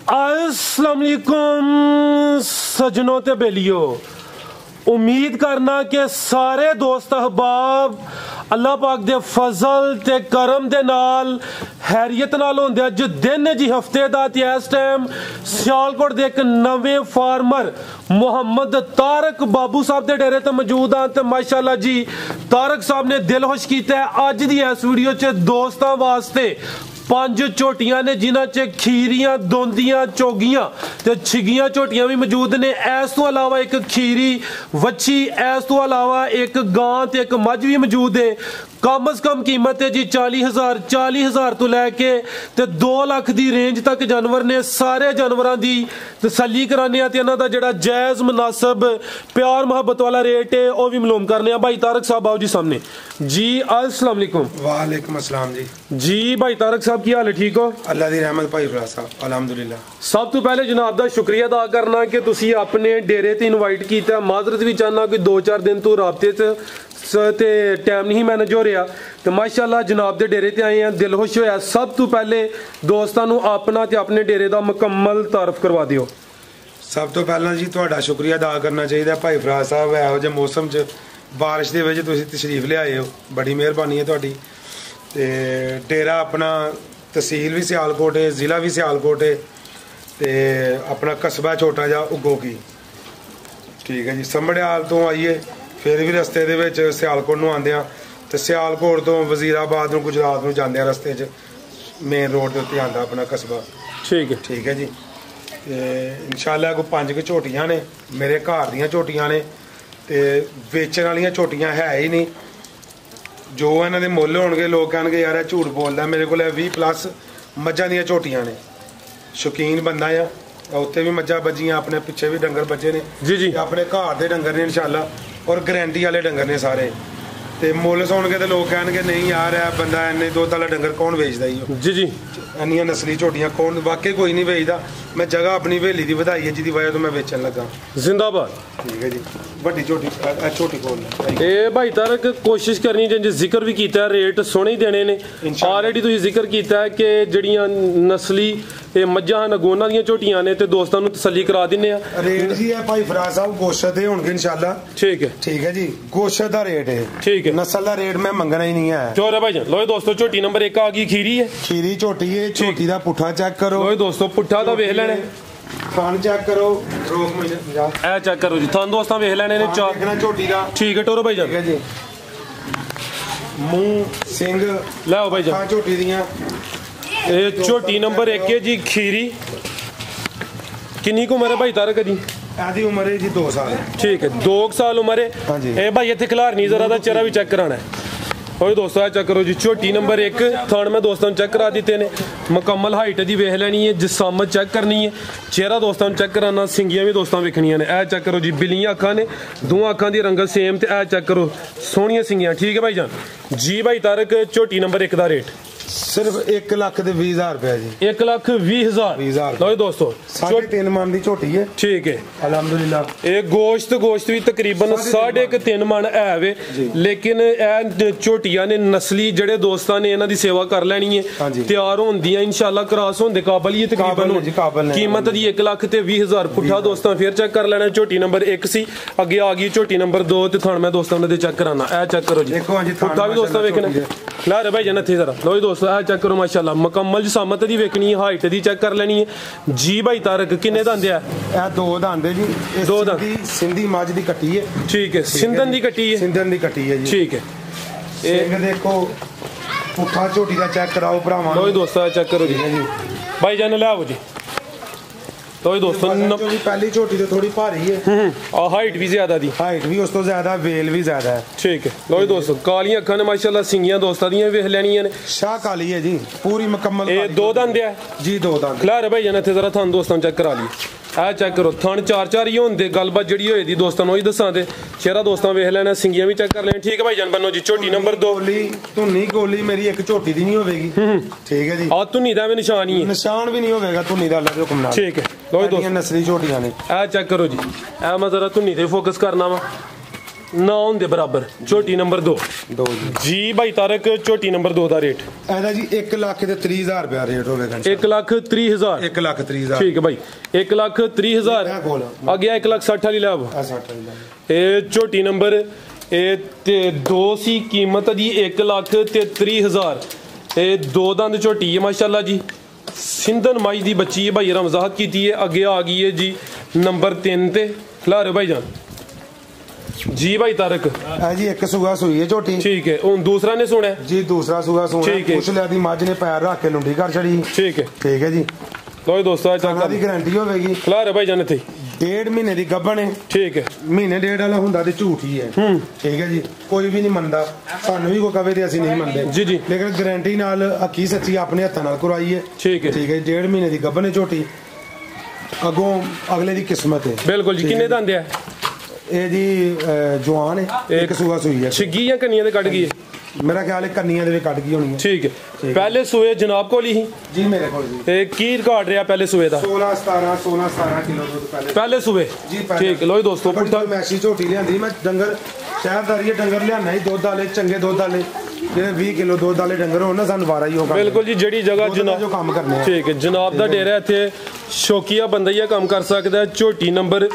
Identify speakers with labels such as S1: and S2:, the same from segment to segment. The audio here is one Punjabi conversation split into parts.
S1: अस्सलाम वालेकुम सजनों ते बेलियो, उम्मीद करना कि सारे दोस्त अहबाब अल्लाह पाक दे फजल ते करम दे नाल हैरियत नाल होंदे। अज दिन जी हफ्ते दा ते इस टाइम सियालकोट दे एक नवे फार्मर मोहम्मद तारक बाबू साहब दे डेरे ते मौजूद हाँ। ते माशाअल्लाह जी तारक साहब ने दिल खुश किया है। अज दी इस वीडियो च दोस्तां वास्ते 5 झोटियां ने जिन्हां च खीरियां, दोंदियां, चोगियां ते छिगियां झोटियां भी मौजूद ने। इस तो अलावा एक खीरी वच्छी, इस तो अलावा एक गां ते एक मझ भी मौजूद है। कम अज कम कीमत है जी 40,000 तो लैके ते 2 लाख दी रेंज तक जानवर ने। सारे जानवरां दी तसल्ली कराने ते इन्हां दा जेड़ा जायज मुनासिब प्यार मोहब्बत वाला रेट है वह भी मालूम करने। भाई तारक साहब आओ जी सामने जी। अस्सलाम वालेकुम।
S2: वालेकुम अस्सलाम जी।
S1: जी भाई तारक साहब की हाल है, ठीक हो?
S2: अल्लाह दी रहमत भाई फराज साहब अल्हम्दुलिल्लाह।
S1: सब तो पहले जनाब दा शुक्रिया अदा करना कि तुसी अपने डेरे ते इनवाइट किया। माजरत भी चाहना कि 2-4 दिन तो राबते ते टाइम नहीं मैनेज हो रहा तो माशाअल्लाह जनाब दे डेरे ते आए हैं, दिल खुश होया। सब तो पहले दोस्तां नू अपना ते अपने डेरे दा मुकम्मल तारफ करवा दियो।
S2: सब तो पहला जी तुहाडा शुक्रिया अदा करना चाहिए भाई फराज साहब, इहो जे मौसम च बारिश दे विच तुसीं तशरीफ लिआए हो, बड़ी मेहरबानी है तुहाडी। ते डेरा अपना तहसील भी सियालकोट है, जिला भी सियालकोट है ते अपना कस्बा छोटा जा उगोगी, ठीक है जी। संबड़ियाल तो आइए फिर भी रस्ते दे विच सियालकोट नूं आंदे आ ते सियालकोट तो वजीराबाद नूं गुजरात नूं जांदे आ, रस्ते च मेन रोड दे उत्ते आंदा अपना कस्बा, ठीक है जी। इंशाअल्लाह कोई 5 झोटियां ने मेरे घर दियां झोटियां ने ते वेचण वालियां झोटियां है ही नहीं। जो इन्हां दे मुੱਲ होणगे लोग कहणगे यार ਇਹ ਝੂਠ बोलदा। मेरे को 20+ मझां दियां झोटियां ने, शौकीन बंदा आ। उत्ते भी मझां बजियां, अपने पिछे भी डंगर बजे ने
S1: जी जी,
S2: अपने घर दे डंगर ने इंशाअल्लाह और गारंटी वाले डंगर ने सारे। ते मुੱਲ सुन के तो लोग कहणगे नहीं यार ਇਹ बंदा इन्ने दुੱਧ वाला डंगर कौन बेचदा ही
S1: जी जी,
S2: इन्नियां नस्ली झोटियां कौन, वाकई कोई नहीं बेचदा। मैं जगह अपनी हवेली दी वधाई है जिहदी वजह तो मैं बेचण लगा।
S1: जिंदाबाद,
S2: ठीक है जी। बड़ी झोटी छोटी खोल
S1: ए भाई तारक कोशिश करनी जे जिक्र भी कीता रेट सोहणे ही देने ने। ऑलरेडी तुसीं जिक्र कीता है कि जड़ियां नस्ली ए मझां नगोना दियां झोटियां ने ते दोस्तां नूं तसल्ली करा दिन्ने आ।
S2: रेट जी है भाई फराज साहब गोश्त दे होणगे इंशाअल्लाह,
S1: ठीक है,
S2: ठीक है जी। गोश्त दा रेट है, ठीक है, नस्ल दा रेट मैं मंगना ही नहीं है।
S1: चोर है भाई जान। लो दोस्तों झोटी नंबर 1 आ गई, खीरी है,
S2: खीरी झोटी है। झोटी दा पुट्ठा चेक करो।
S1: लो दोस्तों पुट्ठा दा वेख लेने,
S2: थान चेक करो, रोक महीने
S1: ए चेक करो जी, थान दोस्तां वेख लेने ने। चार
S2: देखना झोटी दा,
S1: ठीक है टोरो भाई जान,
S2: ठीक है जी। मुंह सिंग
S1: लाओ भाई जान
S2: झोटी दियां।
S1: ए झोटी नंबर 1 है जी खीरी। किन्नी को उम्र है भाई तारक जी?
S2: आधी उम्र है जी 2 साल,
S1: ठीक है, 2 साल उम्र है।
S2: हाँ जी।
S1: ए भाई इत्थे खिलार नहीं जरा दा चेहरा भी चेक कराना है। ओए दोस्तों आ चेक करो जी, झोटी नंबर 1 थान मैं दोस्तों चेक करा दिते ने। मुकम्मल हाइट दी वेख लेनी है, जिसामत चेक करनी है, चेहरा दोस्तों चेक कराना, सिंगियां भी दोस्तों वेखनियां ने। ए चेक करो जी, बिलियां अखां ने, 2 अखां दी रंगत सेम ते ए चेक करो सोहणियां सिंगियां, ठीक है भाई जान जी। भाई तारक झोटी नंबर 1 दा रेट
S2: सिर्फ 1,20,000 रुपया जी।
S1: 1,20,000। लो दोस्तों
S2: 3.5 मन की झोटी है,
S1: ठीक है
S2: अल्हम्दुलिल्लाह।
S1: ये गोश्त भी तकरीबन 3.5 मन है वे, लेकिन ए झोटियां ने नस्ली जड़े दोस्तां ने इन्हां दी सेवा कर लेनी है, तैयार होंदियां इंशाअल्लाह, क्रॉस होंदे काबल ही तकरीबन। कीमत दी 1,20,000। पुट्ठा दोस्तां फिर चेक कर लेना। झोटी नंबर 1 सी, अगे आ गई झोटी नंबर 2 ते थान मैं दोस्तां दे चेक कराना। ए चेक करो जी, पुट्ठा भी दोस्तां वेखना। ला रे भाई जन इत्थे जरा। लो दोस्तों आ चेक करो माशाअल्लाह, मुकम्मल जिसामत दी वेखनी है, हाइट दी चेक कर लेनी है जी। भाई तारक किन्ने दंद है?
S2: ए 2 दंद है जी।
S1: 2 दंद
S2: सिंधी मझ दी कट्टी है,
S1: ठीक है, सिंधन दी कट्टी है,
S2: सिंधन दी कट्टी है जी,
S1: ठीक है।
S2: ये देखो पुट्ठा झोटी दा चेक कराओ भरावां।
S1: लो दोस्तों चेक करो जी भाई जान, ले आओ जी। तो दोस्तों
S2: पहली झोटी तो थोड़ी भारी है
S1: और हाइट भी ज्यादा दी,
S2: हाइट भी उस तो ज्यादा, वेल भी ज्यादा है,
S1: ठीक है। लो दोस्तों कालियां अखां ने माशाअल्लाह, सिंगियां दोस्तां दियां वेख लेनियां ने।
S2: शाह काली है जी, पूरी मुकम्मल।
S1: ये 2 दंद है
S2: जी, 2 दंद।
S1: खिलार भाई जान इत्थे जरा थान दोस्तां चेक करा लिए। आ चेक करो थान 4-4 ही होंदे, गलबात जड़ी होई दी दोस्तां नूं ही दस्सां दे। चेहरा दोस्तां वेख लेना, सिंगियां भी चेक कर लेनी, ठीक है भाई जान। बनो जी झोटी नंबर 2।
S2: धुन्नी गोली मेरी एक झोटी दी नहीं होगी, ठीक है जी।
S1: आ धुन्नी दा भी निशान ही है,
S2: निशान भी नहीं होगा धुन्नी दा, अल्लाह दे हुक्म नाल,
S1: ठीक है। लो दोस्तों
S2: नस्ली झोटियां ने।
S1: आ चेक करो जी, आ मैं जरा धुन्नी ते फोकस करना वा। ना होंगे बराबर। झोटी नंबर 2 जी भाई तारक, झोटी नंबर 2 का रेट
S2: ਇਹਦਾ ਜੀ 1,30,000 ਰੁਪਇਆ ਰੇਟ ਹੋਵੇਗਾ।
S1: 1,30,000
S2: 1,30,000
S1: ठीक है भाई। 1,30,000 आ गया 1,60,000 वाली लैब।
S2: 60 ਵਾਲੀ
S1: ਇਹ ਝੋਟੀ ਨੰबर ਇਹ ਤੇ 2 ਸੀ कीमत जी 1,33,000। ਇਹ 2 ਦੰਦ ਝੋਟੀ ਹੈ ਮਾਸ਼ਾਅੱਲਾ ਜੀ। ਸਿੰਧਨ ਮਾਈ ਦੀ ਬੱਚੀ ਹੈ ਭਾਈ ਰਮਜ਼ਾਤ ਕੀਤੀ ਹੈ। ਅੱਗੇ ਆ ਗਈ ਹੈ ਜੀ ਨੰਬਰ 3 ਤੇ ਖਿਲਾਰੇ ਭਾਈ ਜਾਨ जी भाई तारक।
S2: है जी एक सूगा सूई है झोटी।
S1: ठीक है उन दूसरा ने सुना
S2: जी दूसरा सूगा सुना।
S1: ठीक है।
S2: कुछ लिया दी मज ने पैर रख के लुंडी कर छड़ी।
S1: ठीक है
S2: जी
S1: लो दोस्तों
S2: खाना दी गारंटी होगी।
S1: खिलारे भाई जान थे
S2: 1.5 महीने दी गब्बन है।
S1: ठीक है
S2: महीने 1.5 वाला हुंदा ते झूठ ही है। ठीक है जी कोई भी नहीं मनदा सानू भी कोई कवे ते असि नहीं मनदे
S1: जी जी
S2: लेकिन गारंटी नाल अखी सच्ची अपने हत्थां नाल करवाई है।
S1: ठीक है
S2: 1.5 महीने दी गब्बन है झोटी। अगों अगले दी किस्मत है।
S1: बिल्कुल जी। किन्ने दंद है
S2: ਇਹ ਜੀ ਜਵਾਨ ਹੈ ਇੱਕ ਸੂਆ ਸੂਈ ਹੈ।
S1: ਛਿੱਗੀ ਜਾਂ ਕੰਨੀਆਂ ਦੇ ਕੱਢ ਗਈ ਹੈ
S2: ਮੇਰਾ ਖਿਆਲ ਹੈ ਕੰਨੀਆਂ ਦੇ ਵੀ ਕੱਢ ਗਈ ਹੋਣੀ ਹੈ।
S1: ਠੀਕ ਹੈ ਪਹਿਲੇ ਸੂਏ ਜਨਾਬ ਕੋਲ ਹੀ
S2: ਜੀ ਮੇਰੇ ਕੋਲ ਜੀ।
S1: ਤੇ ਕੀ ਰਿਕਾਰਡ ਰਿਹਾ ਪਹਿਲੇ ਸੂਏ ਦਾ
S2: 16 ਕਿਲੋ ਦੁੱਧ ਪਹਿਲੇ
S1: ਸੂਏ
S2: ਜੀ।
S1: ਠੀਕ ਲੋ ਦੋਸਤੋ
S2: ਪੁੱਠਾ ਮੈਸੀ ਝੋਟੀ ਲਿਆਂਦੀ ਮੈਂ ਡੰਗਰ ਸ਼ਹਿਰਦਾਰੀ ਡੰਗਰ ਲਿਆਣਾ ਹੀ ਦੁੱਧ ਵਾਲੇ ਚੰਗੇ ਦੁੱਧ ਵਾਲੇ ਜਿਹੜੇ 20 ਕਿਲੋ ਦੁੱਧ ਵਾਲੇ ਡੰਗਰ ਹੋਣ ਨਾ ਸਾਨੂੰ ਵਾਰਾ ਹੀ ਹੋਗਾ।
S1: ਬਿਲਕੁਲ ਜੀ ਜਿਹੜੀ ਜਗ੍ਹਾ ਜਨਾਬ
S2: ਜੋ ਕੰਮ ਕਰਨੇ ਆ।
S1: ਠੀਕ ਹੈ ਜਨਾਬ ਦਾ ਡੇਰਾ ਇੱਥੇ ਸ਼ੌਕੀਆ ਬੰਦਾ ਹੀ ਕੰਮ ਕਰ ਸਕਦਾ। ਝੋਟੀ ਨੰਬਰ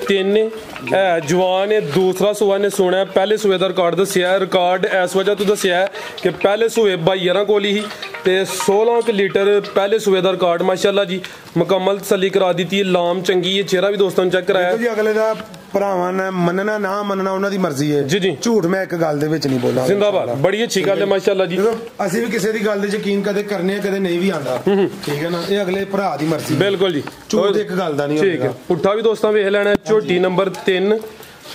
S1: 3 ਹੈ ਜਵਾਨ ਹੈ। ਦੂਸਰਾ ਸੂਆ ਨੇ ਸੁਣਿਆ ਪਹਿਲੇ ਸੂਏ ਦਾ ਰਿਕਾਰਡ ਦੱਸਿਆ। ਰਿਕਾਰਡ ਇਸ ਵਜ੍ਹਾ ਤੋਂ ਦੱਸਿਆ ਕਿ ਪਹਿਲੇ ਸੂਏ 22 ਕੋਲ ਹੀ ਤੇ 16 ਲੀਟਰ ਪਹਿਲੇ ਸੂਏ ਦਾ ਰਿਕਾਰਡ ਮਾਸ਼ਾਅੱਲਾ ਜੀ ਮੁਕੰਮਲ ਤਸੱਲੀ ਕਰਾ ਦਿੱਤੀ। ਲਾਮ ਚੰਗੀ ਹੈ। ਚਿਹਰਾ ਵੀ ਦੋਸਤਾਂ ਨੂੰ ਚੈੱਕ ਕਰਾਇਆ
S2: ਜੀ। ਅਗਲੇ ਦਾ ਭਰਾਵਾਂ ਨੇ ਮੰਨਣਾ ਨਾ ਮੰਨਣਾ ਉਹਨਾਂ ਦੀ ਮਰਜ਼ੀ ਹੈ।
S1: ਜੀ ਜੀ
S2: ਝੂਠ ਮੈਂ ਇੱਕ ਗੱਲ ਦੇ ਵਿੱਚ ਨਹੀਂ ਬੋਲਾਂ।
S1: ਜ਼ਿੰਦਾਬਾਦ ਬੜੀ ਅੱਛੀ ਗੱਲ ਹੈ ਮਾਸ਼ਾਅੱਲਾ ਜੀ।
S2: ਅਸੀਂ ਵੀ ਕਿਸੇ ਦੀ ਗੱਲ ਤੇ ਯਕੀਨ ਕਦੇ ਕਰਨੇ ਆ ਕਦੇ ਨਹੀਂ ਵੀ ਆਂਦਾ। ਠੀਕ ਹੈ ਨਾ ਇਹ ਅਗਲੇ ਭਰਾ ਦੀ ਮਰਜ਼ੀ।
S1: ਬਿਲਕੁਲ ਜੀ
S2: ਝੂਠ ਇੱਕ ਗੱਲ ਦਾ ਨਹੀਂ।
S1: ਠੀਕ ਹੈ ਪੁੱਠਾ ਵੀ ਦੋਸਤਾਂ ਵੇਖ ਲੈਣਾ। ਝੋਟੀ ਨੰਬਰ 3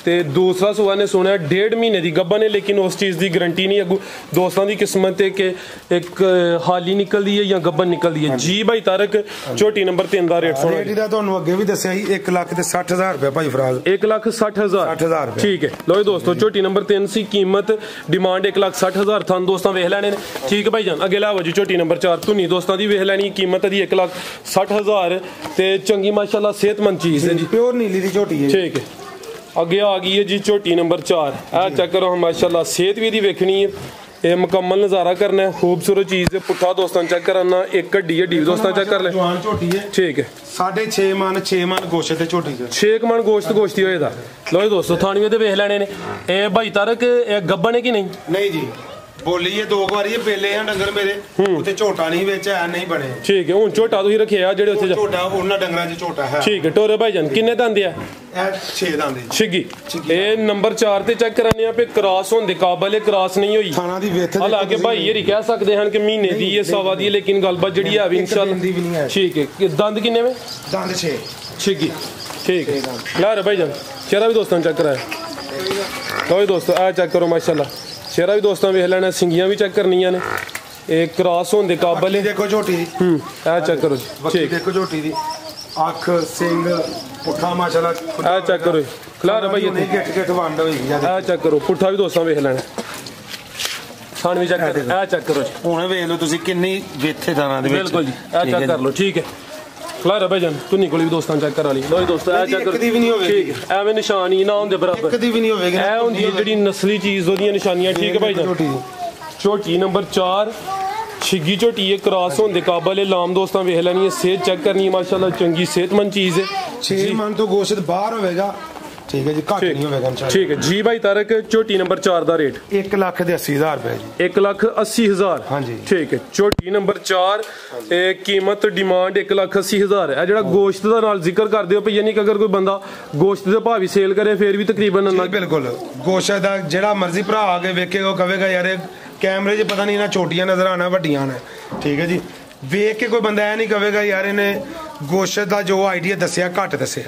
S1: ਤੇ ਦੂਸਰਾ ਸੂਆ ਨੇ ਸੁਣਿਆ 1.5 ਮਹੀਨੇ ਦੀ ਗੱਭਾ ਨੇ ਲੇਕਿਨ ਉਸ ਚੀਜ਼ ਦੀ ਗਾਰੰਟੀ ਨਹੀਂ। ਅੱਗੂ ਦੋਸਤਾਂ ਦੀ ਕਿਸਮਤ ਹੈ ਕਿ ਇੱਕ ਹਾਲੀ ਨਿਕਲਦੀ ਹੈ ਜਾਂ ਗੱਭਾ ਨਿਕਲਦੀ ਹੈ। ਜੀ ਭਾਈ ਤਾਰਕ ਝੋਟੀ ਨੰਬਰ 3 ਦਾ ਰੇਟ ਸੁਣੋ।
S2: ਰੇਟ ਦਾ ਤੁਹਾਨੂੰ ਅੱਗੇ ਵੀ ਦੱਸਿਆ ਸੀ 1,60,000 ਰੁਪਏ ਭਾਈ ਫਰਾਜ਼।
S1: 1,60,000 ਠੀਕ ਹੈ ਲੋ ਦੋਸਤੋ ਝੋਟੀ ਨੰਬਰ 3 ਸੀ ਕੀਮਤ ਡਿਮਾਂਡ 1,60,000 ਤੁਹਾਨੂੰ ਦੋਸਤਾਂ ਵੇਖ ਲੈਣੇ ਨੇ। ਠੀਕ ਭਾਈ ਜਾਨ ਅੱਗੇ ਲਾਵੋ ਜੀ ਝੋਟੀ ਨੰਬਰ 4 ਧੁਨੀ ਦੋਸਤਾਂ ਦੀ ਵੇਖ ਲੈਣੀ ਕੀਮਤ ਦੀ 1,60,000 ਤੇ ਚੰਗੀ ਮਾਸ਼ਾਅੱਲਾ ਸਿਹਤਮੰਦ ਚੀਜ਼ ਹੈ ਜੀ।
S2: ਪਿਓਰ ਨੀਲੀ ਦੀ ਝੋਟੀ ਹੈ।
S1: ਠੀਕ ਹੈ ਅੱਗੇ ਆ ਗਈ ਹੈ ਜੀ ਝੋਟੀ ਨੰਬਰ 4। ਇਹ ਚੈੱਕ ਕਰੋ ਮਾਸ਼ਾਅੱਲਾ ਸਿਹਤ ਵੀ ਇਹਦੀ ਵੇਖਣੀ ਹੈ। ਇਹ ਮੁਕੰਮਲ ਨਜ਼ਾਰਾ ਕਰਨਾ ਹੈ। ਖੂਬਸੂਰਤ ਚੀਜ਼ ਹੈ। ਪੁੱਠਾ ਦੋਸਤਾਂ ਚੈੱਕ ਕਰਨਾ ਇੱਕ ਹੱਡੀ ਦੋਸਤਾਂ ਚੈੱਕ ਕਰ ਲੈ।
S2: ਜਵਾਨ ਝੋਟੀ ਹੈ।
S1: ਠੀਕ ਹੈ
S2: 6.5 ਮਨ ਗੋਸ਼ਤ ਤੇ ਝੋਟੀ ਚ
S1: 6 ਮਨ ਗੋਸ਼ਤੀ ਹੋਏ ਦਾ। ਲੋ ਦੋਸਤੋ ਥਾਣੀਆਂ ਤੇ ਵੇਖ ਲੈਣੇ ਨੇ। ਇਹ ਭਾਈ ਤਾਰਕ ਇਹ ਗੱਬਣ ਹੈ ਕਿ ਨਹੀਂ?
S2: ਨਹੀਂ ਜੀ ਬੋਲੀ ਇਹ 2 ਵਾਰੀ ਪਹਿਲੇ ਆ ਡੰਗਰ ਮੇਰੇ ਉੱਤੇ ਝੋਟਾ ਨਹੀਂ ਵਿੱਚ ਹੈ ਨਹੀਂ ਬਣੇ।
S1: ਠੀਕ ਹੈ ਹੁਣ ਝੋਟਾ ਤੁਸੀਂ ਰੱਖਿਆ ਜਿਹੜੇ ਉੱਥੇ
S2: ਝੋਟਾ ਉਹਨਾਂ ਡੰਗਰਾਂ 'ਚ ਝੋਟਾ ਹੈ।
S1: ਠੀਕ ਹੈ ਟੋਰੇ ਭਾਈ ਜਾਨ ਕਿੰਨੇ ਦੰਦ ਆ?
S2: ਇਹ 6 ਦੰਦ
S1: ਛਿੱਗੀ। ਇਹ ਨੰਬਰ 4 ਤੇ ਚੈੱਕ ਕਰਾਨੇ ਆ ਪੇ ਕ੍ਰਾਸ ਹੋਣ ਦੇ ਕਾਬਲ ਹੈ ਕ੍ਰਾਸ ਨਹੀਂ ਹੋਈ।
S2: ਥਾਣਾ ਦੀ ਵੇਥ
S1: ਹਾਲਾਂਕਿ ਭਾਈ ਇਹ ਕਹਿ ਸਕਦੇ ਹਨ ਕਿ ਮਹੀਨੇ ਦੀ ਇਹ ਸਵਾ ਦੀ ਲੇਕਿਨ ਗੱਲਬਾਤ ਜਿਹੜੀ ਹੈ ਵੀ ਇਨਸ਼ਾਅੱਲਾ ਠੀਕ ਹੈ। ਦੰਦ ਕਿੰਨੇ ਵੇ?
S2: ਦੰਦ 6
S1: ਛਿੱਗੀ। ਠੀਕ ਹੈ ਲੈ ਭਾਈ ਜਾਨ ਚਿਹਰਾ ਵੀ ਦੋਸਤਾਂ ਚੈੱਕ ਕਰਾਇਆ। ਲਓ ਦੋਸਤੋ ਆ ਚੈੱਕ ਕਰੋ ਮਾਸ਼ਾਅੱਲਾ ਚਿਹਰਾ ਵੀ ਦੋਸਤਾਂ ਵੇਖ ਲੈਣਾ। ਸਿੰਗੀਆਂ ਵੀ ਚੈੱਕ ਕਰਨੀਆਂ ਨੇ। ਇਹ ਕ੍ਰਾਸ ਹੋਣ ਦੇ ਕਾਬਲ ਹੈ।
S2: ਦੇਖੋ ਝੋਟੀ ਦੀ
S1: ਇਹ ਚੈੱਕ ਕਰੋ ਜੀ। ਠੀਕ
S2: ਦੇਖੋ ਝੋਟੀ ਦੀ ਅੱਖ ਸਿੰਘ ਪੁੱਠਾ ਮਾਸ਼ਾਅੱਲਾ
S1: ਇਹ ਚੈੱਕ ਕਰੋ ਖਲਾਰ ਭਾਈ
S2: ਇੱਥੇ ਗਿੱਟ ਵੰਡ ਹੋਈ
S1: ਇਹ ਚੈੱਕ ਕਰੋ ਪੁੱਠਾ ਵੀ ਦੋਸਤਾਂ ਵੇਖ ਲੈਣਾ। ਥਾਣ ਵੀ ਚੈੱਕ ਕਰ ਇਹ ਚੈੱਕ ਕਰੋ ਜੀ।
S2: ਹੁਣ ਵੇਖ ਲਓ ਤੁਸੀਂ ਕਿੰਨੀ ਵੇਥੇ ਦਾਣਾ ਦੇ ਵਿੱਚ।
S1: ਬਿਲਕੁਲ ਜੀ ਇਹ ਚੈੱਕ ਕਰ ਲਓ। ਠੀਕ ਹੈ ਖਲਾਰ ਭਾਈ ਜਾਨ ਧੁਨੀ ਕੋਲ ਵੀ ਦੋਸਤਾਂ ਚੈੱਕ ਕਰਾ ਲਈ। ਲੋ ਦੋਸਤੋ ਇਹ ਚੈੱਕ ਕਰੋ।
S2: ਇੱਕ ਦੀ ਵੀ ਨਹੀਂ ਹੋਵੇਗੀ।
S1: ਠੀਕ ਐਵੇਂ ਨਿਸ਼ਾਨੀ ਨਾ ਹੁੰਦੇ ਬਰਾਬਰ।
S2: ਇੱਕ ਦੀ ਵੀ ਨਹੀਂ ਹੋਵੇਗੀ।
S1: ਇਹ ਹੁੰਦੀ ਹੈ ਜਿਹੜੀ ਨਸਲੀ ਚੀਜ਼ ਉਹਦੀਆਂ ਨਿਸ਼ਾਨੀਆਂ। ਠੀਕ ਹੈ ਭਾਈ ਜਾਨ ਝੋਟੀ ਨੰਬਰ 4 ਛਿੱਗੀ ਝੋਟੀ ਹੈ ਕ੍ਰਾਸ ਹੋਣ ਦੇ ਕਾਬਲ ਹੈ। ਲਾਮ ਦੋਸਤਾਂ ਵੇਖ ਲੈਣੀ ਹੈ। ਸਿਹਤ ਚੈੱਕ ਕਰਨੀ ਹੈ ਮਾਸ਼ਾਅੱਲਾ ਚੰਗੀ ਸਿਹਤਮੰਦ ਚੀਜ਼ ਹੈ।
S2: 6 ਮਨ ਤੋਂ ਗੋਸ਼ਤ ਬਾਹਰ ਹੋਵੇਗਾ। ਠੀਕ ਹੈ ਜੀ ਘੱਟ ਨਹੀਂ ਹੋਵੇਗਾ ਇਨਸ਼ਾਅੱਲਾ।
S1: ਠੀਕ ਹੈ ਜੀ ਭਾਈ ਤਾਰਕ ਝੋਟੀ ਨੰਬਰ 4 ਦਾ ਰੇਟ
S2: 1,80,000 ਰੁਪਏ ਜੀ।
S1: 1,80,000
S2: ਹਾਂਜੀ
S1: ਠੀਕ ਹੈ। ਝੋਟੀ ਨੰਬਰ 4 ਇਹ ਕੀਮਤ ਡਿਮਾਂਡ 1,80,000 ਹੈ। ਜਿਹੜਾ ਗੋਸ਼ਤ ਦਾ ਨਾਲ ਜ਼ਿਕਰ ਕਰਦੇ ਹੋ ਭਈ ਯਾਨੀ ਕਿ ਅਗਰ ਕੋਈ ਬੰਦਾ ਗੋਸ਼ਤ ਦੇ ਭਾਅ ਵੀ ਸੇਲ ਕਰੇ ਫਿਰ ਵੀ ਤਕਰੀਬਨ
S2: ਬਿਲਕੁਲ ਗੋਸ਼ਤ ਦਾ ਜਿਹੜਾ ਮਰਜ਼ੀ ਭਰਾ ਆ ਕੇ ਵੇਖੇਗਾ ਉਹ ਕਹੇਗਾ ਯਾਰ ਕੈਮਰੇ 'ਚ ਪਤਾ ਨਹੀਂ ਨਾ ਛੋਟੀਆਂ ਨਜ਼ਰ ਆਣਾ ਵੱਡੀਆਂ ਨੇ। ਠੀਕ ਹੈ ਜੀ ਵੇਖ ਕੇ ਕੋਈ ਬੰਦਾ ਇਹ ਨਹੀਂ ਕਹੇਗਾ ਯਾਰ ਇਹਨੇ ਗੋਸ਼ਤ ਦਾ ਜੋ ਆਈਡੀਆ ਦੱਸਿਆ ਘੱਟ ਦੱਸਿਆ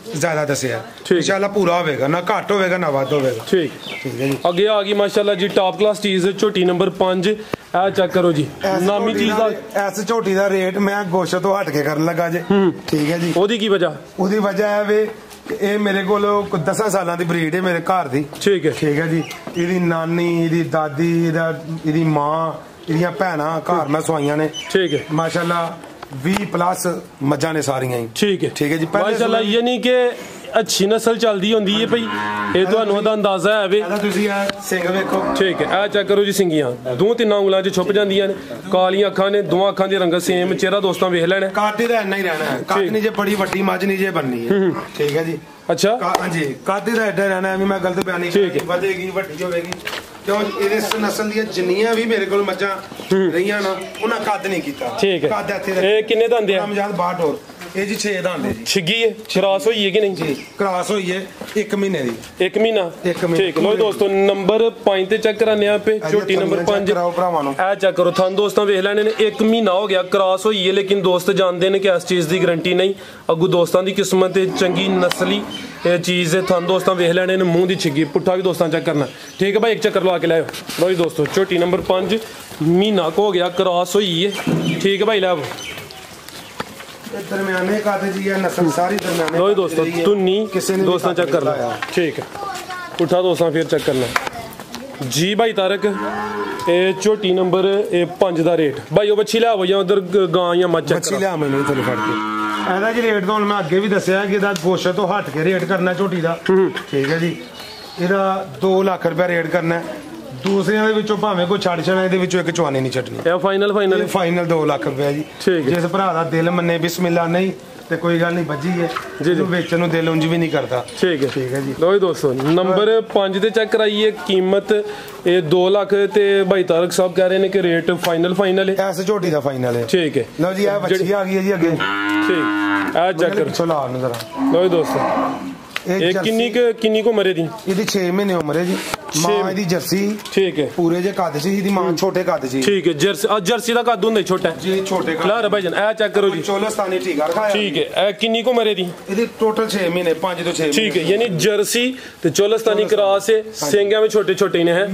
S2: ਜ਼ਿਆਦਾ ਦੱਸਿਆ। ਇਨਸ਼ਾਅੱਲਾ ਪੂਰਾ ਹੋਵੇਗਾ ਨਾ ਘੱਟ ਹੋਵੇਗਾ ਨਾ ਵੱਧ ਹੋਵੇਗਾ।
S1: ਠੀਕ ਹੈ ਜੀ ਅੱਗੇ ਆ ਗਈ ਮਾਸ਼ਾਅੱਲਾ ਜੀ ਟਾਪ ਕਲਾਸ ਚੀਜ਼ ਝੋਟੀ ਨੰਬਰ 5 ਇਹ ਚੈੱਕ ਕਰੋ ਜੀ ਨਾਮੀ ਚੀਜ਼ ਦਾ।
S2: ਇਸ ਝੋਟੀ ਦਾ ਰੇਟ ਮੈਂ ਗੋਸ਼ਤ ਤੋਂ ਹਟ ਕੇ ਕਰਨ ਲੱਗਾ ਜੇ। ਠੀਕ ਹੈ ਜੀ
S1: ਉਹਦੀ ਕੀ ਵਜ੍ਹਾ?
S2: ਉਹਦੀ ਵਜ੍ਹਾ ਹੈ ਵੇ ਇਹ ਮੇਰੇ ਕੋਲ 10 ਸਾਲਾਂ ਦੀ ਬਰੀਡ ਹੈ ਮੇਰੇ ਘਰ ਦੀ।
S1: ਠੀਕ ਹੈ
S2: ਜੀ ਇਹਦੀ ਨਾਨੀ ਇਹਦੀ ਦਾਦੀ ਇਹਦੀ ਮਾਂ ਇਹਦੀਆਂ ਭੈਣਾਂ ਘਰ ਮੈਂ ਸਵਾਈਆਂ ਨੇ।
S1: ਠੀਕ ਹੈ
S2: ਮਾਸ਼ਾਅੱਲਾ 20+ ਮੱਝਾਂ ਨੇ ਸਾਰੀਆਂ ਹੀ।
S1: ਠੀਕ ਹੈ
S2: ਜੀ
S1: ਮਾਸ਼ਾਅੱਲਾ ਯਾਨੀ ਕਿ अच्छी नस्ल चलदी होंदी है भाई, ये ਤੁਹਾਨੂੰ ਉਹਦਾ ਅੰਦਾਜ਼ਾ ਹੈ ਵੇ।
S2: ਇਹਦਾ ਤੁਸੀਂ ਆ ਸਿੰਘ ਵੇਖੋ।
S1: ठीक है, आ चेक करो जी सिंगियां 2-3 ਉਂਗਲਾਂ 'ਚ ਛੁਪ ਜਾਂਦੀਆਂ ਨੇ, ਕਾਲੀਆਂ ਅੱਖਾਂ ਨੇ, ਦੋਵਾਂ ਅੱਖਾਂ ਦੇ ਰੰਗ ਸੇਮ, ਚਿਹਰਾ ਦੋਸਤਾਂ ਵੇਖ ਲੈਣਾ।
S2: ਕੱਦ ਦਾ ਇੰਨਾ ਹੀ ਰਹਿਣਾ ਹੈ, ਕੱਦ ਨਹੀਂ ਜੇ ਬੜੀ ਵੱਡੀ ਮੱਝ ਨਹੀਂ ਜੇ ਬਣਨੀ ਹੈ। ਠੀਕ ਹੈ ਜੀ।
S1: अच्छा
S2: ਹਾਂਜੀ, ਕੱਦ ਦਾ ਐਡਾ ਰਹਿਣਾ ਹੈ, ਮੈਂ ਗਲਤ ਬਿਆਨ ਨਹੀਂ
S1: ਠੀਕ ਹੈ।
S2: ਵਧੇਗੀ ਵੱਡੀ ਹੋਵੇਗੀ, ਕਿਉਂ ਇਹਦੇ ਨਸਲ ਦੀਆਂ ਜਿੰਨੀਆਂ ਵੀ ਮੇਰੇ ਕੋਲ ਮੱਝਾਂ ਰਹੀਆਂ ਨਾ ਉਹਨਾਂ ਕੱਦ ਨਹੀਂ ਕੀਤਾ।
S1: ठीक है,
S2: ਕੱਦ ਇੱਥੇ
S1: ਇਹ ਕਿੰਨੇ ਦੰਦ ਆ?
S2: ਅਮਜਾਦ 62 ਹੋਰ, ਇਹ ਜੀ 6 ਦੰਦ ਹੈ ਜੀ।
S1: ਛਿੱਗੀ ਹੈ, ਕ੍ਰਾਸ ਹੋਈ ਹੈ ਕਿ ਨਹੀਂ
S2: ਜੀ ਕ੍ਰਾਸ ਹੋਈ ਹੈ 1 ਮਹੀਨੇ ਦੀ।
S1: 1 ਮਹੀਨਾ।
S2: ਇੱਕ ਮਹੀਨਾ।
S1: ਠੀਕ ਲੋ ਦੋਸਤੋ, ਨੰਬਰ 5 ਤੇ ਚੈੱਕ ਕਰਾਨੇ ਆ ਪੇ, ਝੋਟੀ ਨੰਬਰ 5
S2: ਕਰਾਓ ਭਰਾਵਾਂ ਨੂੰ।
S1: ਇਹ ਚੈੱਕ ਕਰੋ ਥਣ ਦੋਸਤਾਂ ਵੇਖ ਲੈਣੇ ਨੇ, 1 ਮਹੀਨਾ ਹੋ ਗਿਆ ਕ੍ਰਾਸ ਹੋਈ ਹੈ, ਲੇਕਿਨ ਦੋਸਤ ਜਾਣਦੇ ਨੇ ਕਿ ਇਸ ਚੀਜ਼ ਦੀ ਗਰੰਟੀ ਨਹੀਂ, ਅੱਗੂ ਦੋਸਤਾਂ ਦੀ ਕਿਸਮਤ ਹੈ ਚੰਗੀ ਨਸਲੀ ਇਹ ਚੀਜ਼ ਹੈ। ਥਣ ਦੋਸਤਾਂ ਵੇਖ ਲੈਣੇ ਨੇ, ਮੂੰਹ ਦੀ ਛਿੱਗੀ, ਪੁੱਠਾ ਵੀ ਦੋਸਤਾਂ ਚੈੱਕ ਕਰਨਾ। ਠੀਕ ਹੈ ਭਾਈ, ਇੱਕ ਚੱਕਰ ਲਵਾ ਕੇ ਲਾਓ। ਲੋ ਜੀ ਦੋਸਤੋ, ਝੋਟੀ ਨੰਬਰ 5 ਮਹੀਨਾ ਕੋ ਹੋ ਗਿਆ ਕ੍ਰਾਸ ਹੋਈ ਹੈ। ਠੀਕ ਹੈ ਭਾਈ, ਲਾਓ
S2: ਦਰਮਿਆਨੇ ਕੱਦ ਜੀ ਹੈ, ਨਸਲ ਸਾਰੀ ਦਰਮਿਆਨੇ।
S1: ਲੋ ਜੀ ਦੋਸਤੋ, ਤੁੰਨੀ ਦੋਸਤਾਂ ਚੈੱਕ ਕਰ ਲਾ। ਠੀਕ ਹੈ, ਪੁੱਠਾ ਦੋਸਤਾਂ ਫਿਰ ਚੈੱਕ ਕਰਨਾ ਜੀ। ਭਾਈ ਤਾਰਕ, ਇਹ ਝੋਟੀ ਨੰਬਰ 5 ਦਾ ਰੇਟ ਭਾਈ ਉਹ ਬੱਚੀ ਲਿਆਵੋ ਜਾਂ ਉਧਰ ਗਾਂ ਜਾਂ ਮੱਝ ਚੈੱਕ
S2: ਬੱਚੀ ਲਿਆ ਮੈਨੂੰ ਥੱਲੇ ਫੜ ਕੇ। ਇਹਦਾ ਜੀ ਰੇਟ ਤਾਂ ਹੁਣ ਮੈਂ ਅੱਗੇ ਵੀ ਦੱਸਿਆ ਕਿ ਇਹਦਾ ਗੋਸ਼ਤ ਤੋਂ ਹਟ ਕੇ ਰੇਟ ਕਰਨਾ ਝੋਟੀ ਦਾ। ਠੀਕ ਹੈ ਜੀ, ਇਹਦਾ 2 ਲੱਖ ਰੁਪਏ ਰੇਟ ਕਰਨਾ। ਦੂਸਰਿਆਂ ਦੇ ਵਿੱਚੋਂ ਭਾਵੇਂ ਕੋਈ ਛੱਡ ਛਣਾ, ਇਹਦੇ ਵਿੱਚੋਂ ਇੱਕ ਚਵਾਨੀ ਨਹੀਂ ਛੱਡਣੀ।
S1: ਇਹ ਫਾਈਨਲ
S2: ਫਾਈਨਲ 2 ਲੱਖ ਰੁਪਏ ਜੀ। ਜਿਸ ਭਰਾ ਦਾ ਦਿਲ ਮੰਨੇ ਬਿਸਮਿਲ੍ਲਾ ਨਹੀਂ ਤੇ ਕੋਈ ਗੱਲ ਨਹੀਂ, ਵੱਜੀ ਹੈ ਜਿਹਨੂੰ ਵੇਚਣ ਨੂੰ ਦਿਲ ਉਂਝ ਵੀ ਨਹੀਂ ਕਰਦਾ।
S1: ਠੀਕ ਹੈ,
S2: ਠੀਕ ਹੈ ਜੀ।
S1: ਲੋ ਜੀ ਦੋਸਤੋ, ਨੰਬਰ 5 ਤੇ ਚੈੱਕ ਕਰਾਈਏ, ਕੀਮਤ ਇਹ 2 ਲੱਖ ਤੇ ਭਾਈ ਤਾਰਕ ਸਾਹਿਬ ਕਹਿ ਰਹੇ ਨੇ ਕਿ ਰੇਟ ਫਾਈਨਲ ਹੈ।
S2: ਐਸ ਝੋਟੀ ਦਾ ਫਾਈਨਲ ਹੈ।
S1: ਠੀਕ ਹੈ,
S2: ਲਓ ਜੀ, ਇਹ ਬੱਚੀ ਆ ਗਈ ਹੈ ਜੀ ਅੱਗੇ।
S1: ਠੀਕ, ਆ ਚੈੱਕ ਕਰੋ।
S2: ਚਲਾ ਨੂੰ ਜ਼ਰਾ।
S1: ਲੋ ਜੀ ਦੋਸਤੋ, ਇਹ ਕਿੰਨੀ ਕੋ ਮਰੇ ਦੀ?
S2: ਇਹਦੀ 6 ਮਹੀਨੇ ਉਮਰ ਹੈ ਜੀ। ਮਾਂ ਇਹਦੀ ਜਰਸੀ।
S1: ਠੀਕ ਹੈ,
S2: ਪੂਰੇ ਜੇ ਕੱਦ ਸੀ, ਇਹਦੀ ਮਾਂ ਛੋਟੇ ਕੱਦ ਸੀ।
S1: ਠੀਕ ਹੈ, ਜਰਸੀ ਦਾ ਕੱਦ ਹੁੰਦਾ ਛੋਟਾ
S2: ਜੀ, ਛੋਟੇ ਕੱਦ।
S1: ਖਲਾ ਭਾਈ ਜਾਨ, ਇਹ ਚੈੱਕ ਕਰੋ ਜੀ।
S2: ਚੋਲਸਤਾਨੀ ਟੀਕਾ ਰਖਾਇਆ।
S1: ਠੀਕ ਹੈ, ਇਹ ਕਿੰਨੀ ਕੋ ਮਰੇ ਦੀ?
S2: ਇਹਦੀ ਟੋਟਲ 6 ਮਹੀਨੇ, 5 ਤੋਂ 6
S1: ਠੀਕ ਹੈ, ਯਾਨੀ ਜਰਸੀ ਤੇ ਚੋਲਸਤਾਨੀ ਕਰਾਸ ਹੈ, ਸਿੰਘਾਂ ਵਿੱਚ ਛੋਟੇ ਨੇ ਹੈ,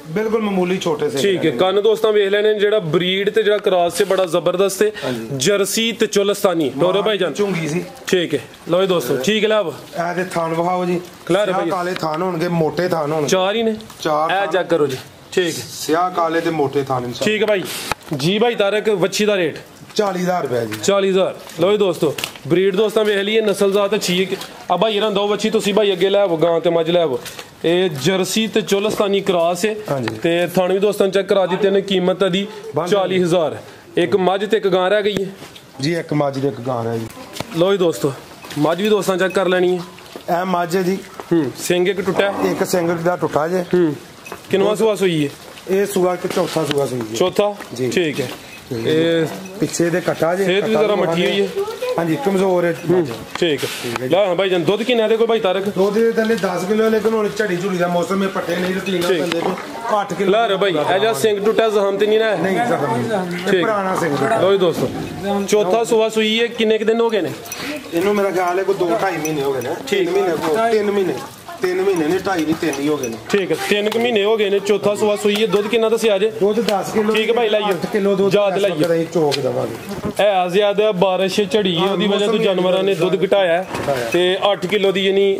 S2: ਬਿਲਕੁਲ ਮਾਮੂਲੀ ਛੋਟੇ ਸੇ।
S1: ਠੀਕ ਹੈ, ਕੰਨ ਦੋਸਤਾਂ ਵੇਖ ਲੈਣੇ, ਜਿਹੜਾ ਬਰੀਡ ਤੇ ਜਿਹੜਾ ਕਰਾਸ ਸੇ ਬੜਾ ਜ਼ਬਰਦਸਤ ਹੈ, ਜਰਸੀ ਤੇ ਚੋਲਸਤਾਨੀ ਟੋਰੇ ਭਾਈ ਜਾਨ
S2: ਚੁੰਗੀ ਸੀ।
S1: ਠੀਕ ਹੈ, ਲਓ ਦੋਸਤੋ, ਠੀਕ ਹੈ ਲਾਭ
S2: ਇਹ ਦੇ ਥਾਨ ਵਹਾਓ ਜੀ। ਕਾਲੇ ਥਾਨ ਹੋਣਗੇ, ਮੋਟੇ ਥਾਨ ਹੋਣਗੇ,
S1: 4 ਹੀ ਨੇ।
S2: ਚਾਰ
S1: ਇਹ ਚੈੱਕ ਕਰੋ ਜੀ। ਠੀਕ ਹੈ,
S2: ਸਿਆਹ ਕਾਲੇ ਤੇ ਮੋਟੇ ਥਾਨ।
S1: ਠੀਕ ਹੈ ਭਾਈ ਜੀ। ਭਾਈ ਤਾਰਕ, ਵੱਛੀ ਦਾ ਰੇਟ
S2: 40,000 ਰੁਪਏ ਜੀ।
S1: 40,000। ਲਓ ਜੀ ਦੋਸਤੋ, ਬਰੀਡ ਦੋਸਤਾਂ ਵੇਖ ਲਈਏ, ਨਸਲ ਜ਼ਾਤ ਅੱਛੀ ਹੈ। ਆ ਭਾਈ ਇਹਨਾਂ ਦੋ ਵੱਛੀ ਤੁਸੀਂ ਭਾਈ ਅੱਗੇ ਲੈ ਆਵੋ, ਗਾਂ ਤੇ ਮੱਝ ਲੈ ਆਵੋ। ਇਹ ਜਰਸੀ ਤੇ ਚੋਲਸਤਾਨੀ ਕ੍ਰਾਸ ਹੈ ਤੇ ਥਣ ਵੀ ਦੋਸਤਾਂ ਚੈੱਕ ਕਰਾ ਦਿੱਤੇ ਨੇ। ਕੀਮਤ ਦੀ 40,000। ਇੱਕ ਮੱਝ ਤੇ ਇੱਕ ਗਾਂ ਰਹਿ ਗਈ ਹੈ
S2: ਜੀ। ਇੱਕ ਮੱਝ ਤੇ ਇੱਕ ਗਾਂ ਰਹਿ ਗਈ।
S1: ਲਓ ਜੀ ਦੋਸਤੋ, ਮੱਝ ਵੀ ਦੋਸਤਾਂ ਚੈੱਕ ਕਰ ਲੈਣੀ ਹੈ।
S2: ਇਹ ਮੱਝ ਹੈ ਜੀ।
S1: ਸਿੰਘ ਇੱਕ ਟੁੱਟਾ,
S2: ਇੱਕ ਸਿੰਘ ਦਾ ਟੁੱਟਾ ਜੇ।
S1: ਕਿੰਨਵਾਂ ਸੂਆ ਸੂਈ ਹੈ?
S2: ਇਹ ਸੂਆ ਚੌਥਾ ਸੂਆ ਸੂਈ ਜੀ।
S1: ਚੌਥਾ। ਠੀਕ ਹੈ, ਇਹ
S2: ਪਿੱਛੇ ਦੇ ਕੱਟਾ ਜੇ,
S1: ਸਿਹਤ ਵੀ ਜ਼ਰਾ ਮੱਠੀ ਹੋਈ ਹੈ।
S2: ਹਾਂਜੀ, ਕਮਜ਼ੋਰ ਹੈ।
S1: ਠੀਕ ਹੈ, ਲਾ ਭਾਈ ਜਾਨ, ਦੁੱਧ ਕਿੰਨਾ ਦੇ ਕੋਲ ਭਾਈ ਤਾਰਕ?
S2: ਦੁੱਧ ਦੇ ਥੱਲੇ 10 ਕਿਲੋ, ਲੇਕਿਨ ਹੁਣ ਝੜੀ ਝੁੜੀ ਦਾ ਮੌਸਮ ਹੈ, ਪੱਠੇ ਨਹੀਂ ਰਕਲੀਨਾ ਪੈਂਦੇ ਕੋ 8 ਕਿਲੋ।
S1: ਲਾ ਭਾਈ, ਇਹ ਜਾਂ ਸਿੰਘ ਟੁੱਟਾ ਜ਼ਖਮ ਤੇ ਨਹੀਂ ਨਾ?
S2: ਨਹੀਂ ਜ਼ਖਮ, ਇਹ ਪੁਰਾਣਾ ਸਿੰਘ।
S1: ਲੋ ਜੀ ਦੋਸਤੋ, ਚੌਥਾ ਸੂਆ ਸੂਈ ਹੈ। ਕਿੰਨੇ ਕੁ ਦਿਨ ਹੋ ਗਏ ਨੇ
S2: ਇਹਨੂੰ? ਮੇਰਾ ਖਿਆਲ ਹੈ ਕੋਈ 2-2.5 ਮਹੀਨੇ ਹੋ ਗਏ ਨੇ। 3 ਮਹੀਨੇ 3 ਮਹੀਨੇ 3 ਮਹੀਨੇ ਨੇ, 2.5 ਨਹੀਂ 3 ਹੀ ਹੋ ਗਏ ਨੇ। ਠੀਕ ਹੈ,
S1: 3 ਮਹੀਨੇ ਹੋ ਗਏ ਨੇ। ਚੌਥਾ ਸੂਆ ਸੂਈ ਹੈ। ਦੁੱਧ ਕਿੰਨਾ ਦੱਸਿਆ ਜੇ?
S2: ਦੁੱਧ 10 ਕਿਲੋ।
S1: ਠੀਕ ਹੈ ਭਾਈ, ਲਾਈਓ
S2: 8 ਕਿਲੋ ਦੁੱਧ
S1: ਯਾਦ ਲਾਈਓ।
S2: ਚੋਕ ਦਵਾਂਗੇ।
S1: ਇਹ ਜ਼ਿਆਦਾ ਬਾਰਿਸ਼ ਝੜੀ ਹੈ, ਉਹਦੀ ਵਜ੍ਹਾ ਤੋਂ ਜਾਨਵਰਾਂ ਨੇ ਦੁੱਧ ਘਟਾਇਆ ਤੇ 8 ਕਿਲੋ ਦੀ ਯਾਨੀ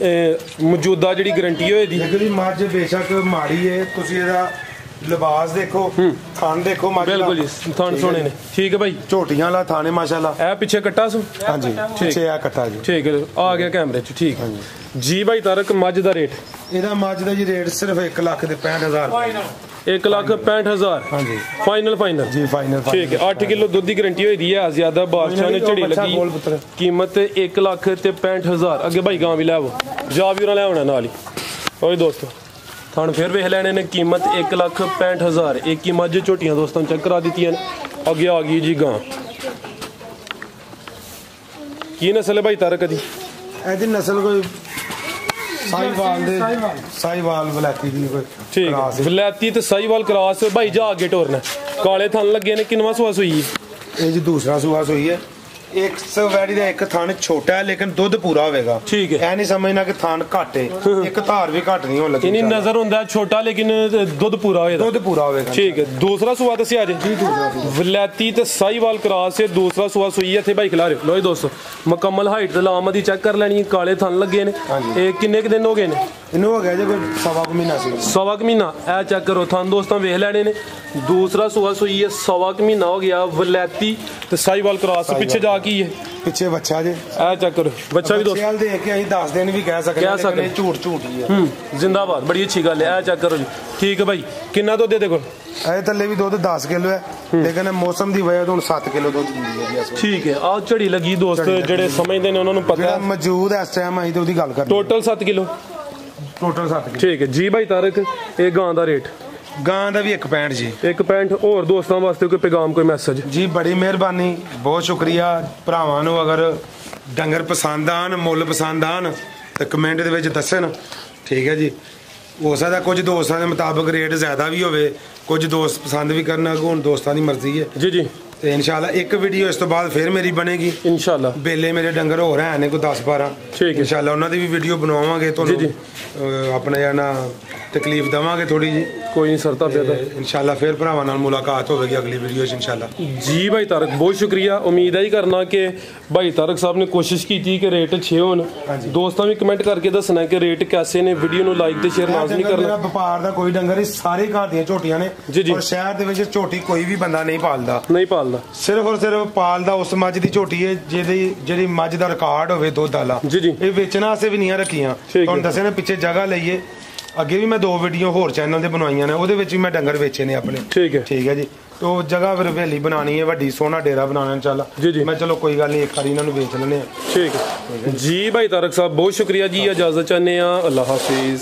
S1: ਮੌਜੂਦਾ ਜਿਹੜੀ ਗਰੰਟੀ ਹੋਏ ਦੀ।
S2: ਜਿਹੜੀ ਮੱਝ ਬੇਸ਼ੱਕ ਮਾੜੀ ਹੈ, ਤੁਸੀਂ ਇਹਦਾ ਲਿਬਾਸ ਦੇਖੋ, ਥਣ ਦੇਖੋ ਮੱਝ ਦਾ।
S1: ਬਿਲਕੁਲ ਜੀ, ਥਣ ਸੋਹਣੇ ਨੇ। ਠੀਕ ਹੈ ਭਾਈ,
S2: ਝੋਟੀਆਂ ਵਾਲਾ ਥਾਣੇ ਮਾਸ਼ਾਅੱਲਾ।
S1: ਇਹ ਪਿੱਛੇ ਕੱਟਾ ਸੂ?
S2: ਹਾਂਜੀ, ਪਿੱਛੇ ਆ ਕੱਟਾ ਜੀ।
S1: ਠੀਕ ਹੈ, ਆ ਗਿਆ ਕੈਮਰੇ 'ਚ। ਠੀਕ ਜੀ ਭਾਈ ਤਾਰਕ, ਮੱਝ ਦਾ ਰੇਟ?
S2: ਇਹਦਾ ਮੱਝ ਦਾ ਜੀ ਰੇਟ ਸਿਰਫ 1,65,000।
S1: 1,65,000।
S2: ਹਾਂਜੀ,
S1: ਫਾਈਨਲ
S2: ਜੀ, ਫਾਈਨਲ।
S1: ਠੀਕ ਹੈ, 8 ਕਿਲੋ ਦੁੱਧ ਦੀ ਗਰੰਟੀ ਹੋਈ ਦੀ ਹੈ। ਜ਼ਿਆਦਾ ਬਾਦਸ਼ਾਹ ਨੇ ਝੜੀ ਲੱਗੀ। ਕੀਮਤ 1,65,000। ਅੱਗੇ ਭਾਈ ਗਾਂ ਵੀ ਲੈ ਆਵੋ, ਜਾ ਵੀ ਉਹਨਾਂ ਲੈ ਆਉਣਾ ਨਾਲ ਹੀ। ਓਏ ਦੋਸਤੋ, ਥਣ ਫਿਰ ਵੇਖ ਲੈਣੇ ਨੇ। ਕੀਮਤ 1,65,000। ਇੱਕ ਹੀ ਮੱਝ ਝੋਟੀਆਂ ਦੋਸਤਾਂ ਚੈੱਕ ਕਰਾ ਦਿੱਤੀਆਂ ਨੇ। ਅੱਗੇ ਆ ਗਈ ਜੀ ਗਾਂ। ਕੀ ਨਸਲ ਹੈ ਭਾਈ ਤਾਰਕ ਦੀ?
S2: ਇਹਦੀ ਨਸਲ ਕੋਈ ਸਾਈਵਾਲ ਵਲੈਤੀ ਦੀ ਕੋਈ।
S1: ਠੀਕ ਹੈ, ਵਲੈਤੀ ਤੇ ਸਾਈਵਾਲ ਕਰਾਸ। ਭਾਈ ਜਾ ਅੱਗੇ ਟੋਰਨਾ। ਕਾਲੇ ਥਣ ਲੱਗੇ ਨੇ। ਕਿੰਨਵਾਂ ਸੂਆ ਸੂਈ?
S2: ਇਹ ਜੀ ਦੂਸਰਾ ਸੂਆ ਸੂਈ ਹੈ। ਇੱਕ ਵੈੜੀ ਦਾ ਇੱਕ ਥਣ ਛੋਟਾ ਹੈ, ਲੇਕਿਨ ਦੁੱਧ ਪੂਰਾ ਹੋਵੇਗਾ।
S1: ਠੀਕ ਹੈ,
S2: ਇਹ ਨਹੀਂ ਸਮਝਣਾ ਕਿ ਥਣ ਘੱਟ ਹੈ, ਇੱਕ ਧਾਰ ਵੀ ਘੱਟ ਨਹੀਂ ਹੋਣ ਲੱਗੀ।
S1: ਇਨੀ ਨਜ਼ਰ ਹੁੰਦਾ ਛੋਟਾ, ਲੇਕਿਨ ਦੁੱਧ ਪੂਰਾ ਹੋਏਗਾ।
S2: ਦੁੱਧ ਪੂਰਾ ਹੋਵੇਗਾ।
S1: ਠੀਕ ਹੈ, ਦੂਸਰਾ ਸੂਆ ਦੱਸਿਆ ਜੇ?
S2: ਜੀ, ਦੂਸਰਾ
S1: ਵਲੈਤੀ ਤੇ ਸਾਈਵਾਲ ਕਰਾਸ ਹੈ। ਦੂਸਰਾ ਸੂਆ ਸੂਈ ਹੈ। ਇੱਥੇ ਭਾਈ ਖਿਲਾ ਰਹੇ। ਲੋ ਜੀ ਦੋਸਤੋ, ਮੁਕੰਮਲ ਹਾਈਟ ਤੇ ਲਾਮ ਦੀ ਚੈੱਕ ਕਰ ਲੈਣੀ। ਕਾਲੇ ਥਣ ਲੱਗੇ ਨੇ। ਇਹ ਕਿੰਨੇ ਕੁ ਦਿਨ ਹੋ ਗਏ ਨੇ?
S2: ਇਹਨੂੰ ਹੋ ਗਿਆ ਜੇ ਕੋਈ 1.25 ਮਹੀਨਾ ਸੀ।
S1: 1.25 ਮਹੀਨਾ। ਇਹ ਚੈੱਕ ਕਰੋ, ਥਣ ਦੋਸਤਾਂ ਵੇਖ ਲੈਣੇ ਨੇ। ਦੂਸਰਾ ਸੂਆ ਸੂਈ ਹੈ। 1.25 ਮਹੀਨਾ ਹੋ ਗਿਆ। ਵਲੈਤੀ ਤੇ ਸਾਈਵਾਲ ਕਰਾਸ। ਪਿੱਛੇ ਜਾ ਕੀ ਹੈ?
S2: ਪਿੱਛੇ ਬੱਚਾ ਜੇ
S1: ਇਹ ਚੈੱਕ ਕਰੋ ਬੱਚਾ ਵੀ ਦੋਸਤੋ
S2: ਬੱਚੇ ਦੇਖ ਕੇ ਅਸੀਂ 10 ਦਿਨ ਵੀ ਕਹਿ ਸਕਦੇ ਲੇਕਿਨ ਝੂਠ ਹੀ ਹੈ
S1: ਜ਼ਿੰਦਾਬਾਦ ਬੜੀ ਅੱਛੀ ਗੱਲ ਹੈ ਇਹ ਚੈੱਕ ਕਰੋ ਜੀ ਠੀਕ ਹੈ ਭਾਈ ਕਿੰਨਾ ਦੁੱਧ ਦੇ ਕੋਲ
S2: ਇਹ ਥੱਲੇ ਵੀ ਦੁੱਧ 10 ਕਿਲੋ ਹੈ ਲੇਕਿਨ ਮੌਸਮ ਦੀ ਵਜ੍ਹਾ ਤੋਂ ਹੁਣ 7 ਕਿਲੋ ਦੁੱਧ ਦਿੰਦੀ ਹੈ ਜੀ
S1: ਠੀਕ ਹੈ ਆ ਝੜੀ ਲੱਗੀ ਦੋਸਤ ਜਿਹੜੇ ਸਮਝਦੇ ਨੇ ਉਹਨਾਂ ਨੂੰ ਪਤਾ
S2: ਹੈ ਮੌਜੂਦ ਇਸ ਟਾਈਮ ਅਸੀਂ ਤੇ ਉਹਦੀ ਗੱਲ ਕਰਦੇ
S1: ਟੋਟਲ 7 ਕਿਲੋ
S2: ਟੋਟਲ 7 ਕਿਲੋ
S1: ਠੀਕ ਹੈ ਜੀ ਭਾਈ ਤਾਰਕ ਇਹ ਗਾਂ ਦਾ ਰੇਟ
S2: ਗਾਂ ਦਾ ਵੀ 1.65 ਜੀ
S1: 1.65 ਹੋਰ ਦੋਸਤਾਂ ਵਾਸਤੇ ਕੋਈ ਪੈਗਾਮ ਕੋਈ ਮੈਸੇਜ
S2: ਜੀ ਬੜੀ ਮਿਹਰਬਾਨੀ ਬਹੁਤ ਸ਼ੁਕਰੀਆ ਭਰਾਵਾਂ ਨੂੰ ਅਗਰ ਡੰਗਰ ਪਸੰਦ ਆਣ ਮੁੱਲ ਪਸੰਦ ਆਣ ਤੇ ਕਮੈਂਟ ਦੇ ਵਿੱਚ ਦੱਸਣ ਠੀਕ ਹੈ ਜੀ ਹੋ ਸਕਦਾ ਕੁਝ ਦੋਸਤਾਂ ਦੇ ਮੁਤਾਬਕ ਰੇਟ ਜ਼ਿਆਦਾ ਵੀ ਹੋਵੇ ਕੁਝ ਦੋਸਤ ਪਸੰਦ ਵੀ ਕਰਨ ਹੁਣ ਦੋਸਤਾਂ ਦੀ ਮਰਜ਼ੀ ਹੈ
S1: ਜੀ ਜੀ
S2: ਤੇ ਇਨਸ਼ਾਅੱਲਾ ਇੱਕ ਵੀਡੀਓ ਇਸ ਤੋਂ ਬਾਅਦ ਫਿਰ ਮੇਰੀ ਬਣੇਗੀ
S1: ਇਨਸ਼ਾਅੱਲਾ
S2: ਬੇਲੇ ਮੇਰੇ ਡੰਗਰ ਹੋ ਰਹੇ ਨੇ ਕੋਈ 10-12
S1: ਠੀਕ ਹੈ
S2: ਇਨਸ਼ਾਅੱਲਾ ਉਹਨਾਂ ਦੀ ਵੀ ਵੀਡੀਓ ਬਣਾਵਾਂਗੇ ਤੁਹਾਨੂੰ ਆਪਣੇ ਜਾਨਾ ਤਕਲੀਫ ਦਵਾਂਗੇ ਥੋੜੀ ਜੀ
S1: ਕੋਈ ਨਹੀਂ ਸਰਤਾ ਪਿਆ
S2: ਇਨਸ਼ਾਅੱਲਾ ਫਿਰ ਭਰਾਵਾਂ ਨਾਲ ਮੁਲਾਕਾਤ ਹੋਵੇਗੀ ਅਗਲੀ ਵੀਡੀਓ 'ਚ ਇਨਸ਼ਾਅੱਲਾ
S1: ਜੀ ਭਾਈ ਤਾਰਕ ਬਹੁਤ ਸ਼ੁਕਰੀਆ ਉਮੀਦ ਹੈ ਹੀ ਕਰਨਾ ਕਿ ਭਾਈ ਤਾਰਕ ਸਾਹਿਬ ਨੇ ਕੋਸ਼ਿਸ਼ ਕੀਤੀ ਕਿ ਰੇਟ ਅੱਛੇ ਹੋਣ ਦੋਸਤਾਂ ਵੀ ਕਮੈਂਟ ਕਰਕੇ ਦੱਸਣਾ ਕਿ ਰੇਟ ਕੈਸੇ ਨੇ ਵੀਡੀਓ ਨੂੰ ਲਾਈਕ ਤੇ ਸ਼ੇਅਰ ਲਾਜ਼ਮੀ ਕਰਨਾ
S2: ਵਪਾਰ ਦਾ ਕੋਈ ਡੰਗਰ ਸਾਰੇ ਘਰ ਦੀਆਂ ਝੋਟੀਆਂ ਨੇ ਔਰ ਸ਼ਹਿਰ ਦੇ ਵਿੱਚ ਝੋਟੀ ਕੋਈ ਵੀ ਬੰਦਾ ਨਹੀਂ ਪਾਲਦਾ ਸਿਰਫ ਔਰ ਸਿਰਫ ਪਾਲਦਾ ਉਸ ਮੱਝ ਦੀ ਝੋਟੀ ਹੈ ਜਿਹੜੀ ਮੱਝ ਦਾ ਰਿਕਾਰਡ ਹੋਵੇ ਦੁੱਧ ਵਾਲਾ ਇਹ ਵੇਚਣ ਵਾਸਤੇ ਵੀ ਨਹੀਂ ਰੱਖੀਆਂ ਤੁਹਾਨੂੰ ਦੱਸਿਆ ਨਾ ਪਿੱਛੇ ਜਗ੍ਹਾ ਲਈਏ ਅੱਗੇ ਵੀ ਮੈਂ 2 ਵੀਡੀਓ ਹੋਰ ਚੈਨਲ ਤੇ ਬਣਵਾਈਆਂ ਨੇ ਉਹਦੇ ਵਿੱਚ ਵੀ ਮੈਂ ਡੰਗਰ ਵੇਚੇ ਨੇ ਆਪਣੇ ਠੀਕ ਹੈ ਜੀ ਤੋ ਜਗ੍ਹਾ ਫਿਰ ਹਵੇਲੀ ਬਣਾਣੀ ਹੈ ਵੱਡੀ ਸੋਹਣਾ ਡੇਰਾ ਬਣਾਉਣਾ ਚੱਲ ਮੈਂ ਚਲੋ ਕੋਈ ਗੱਲ ਨਹੀਂ ਇੱਕ ਵਾਰੀ ਇਹਨਾਂ ਨੂੰ ਵੇਚ ਲੈਣੇ ਆ
S1: ਠੀਕ ਹੈ ਜੀ ਭਾਈ ਤਾਰਕ ਸਾਹਿਬ ਬਹੁਤ ਸ਼ੁਕਰੀਆ ਜੀ ਇਜਾਜ਼ਤ ਚਾਹੁੰਦੇ ਆ ਅੱਲਾਹ ਹਾਫਿਜ਼।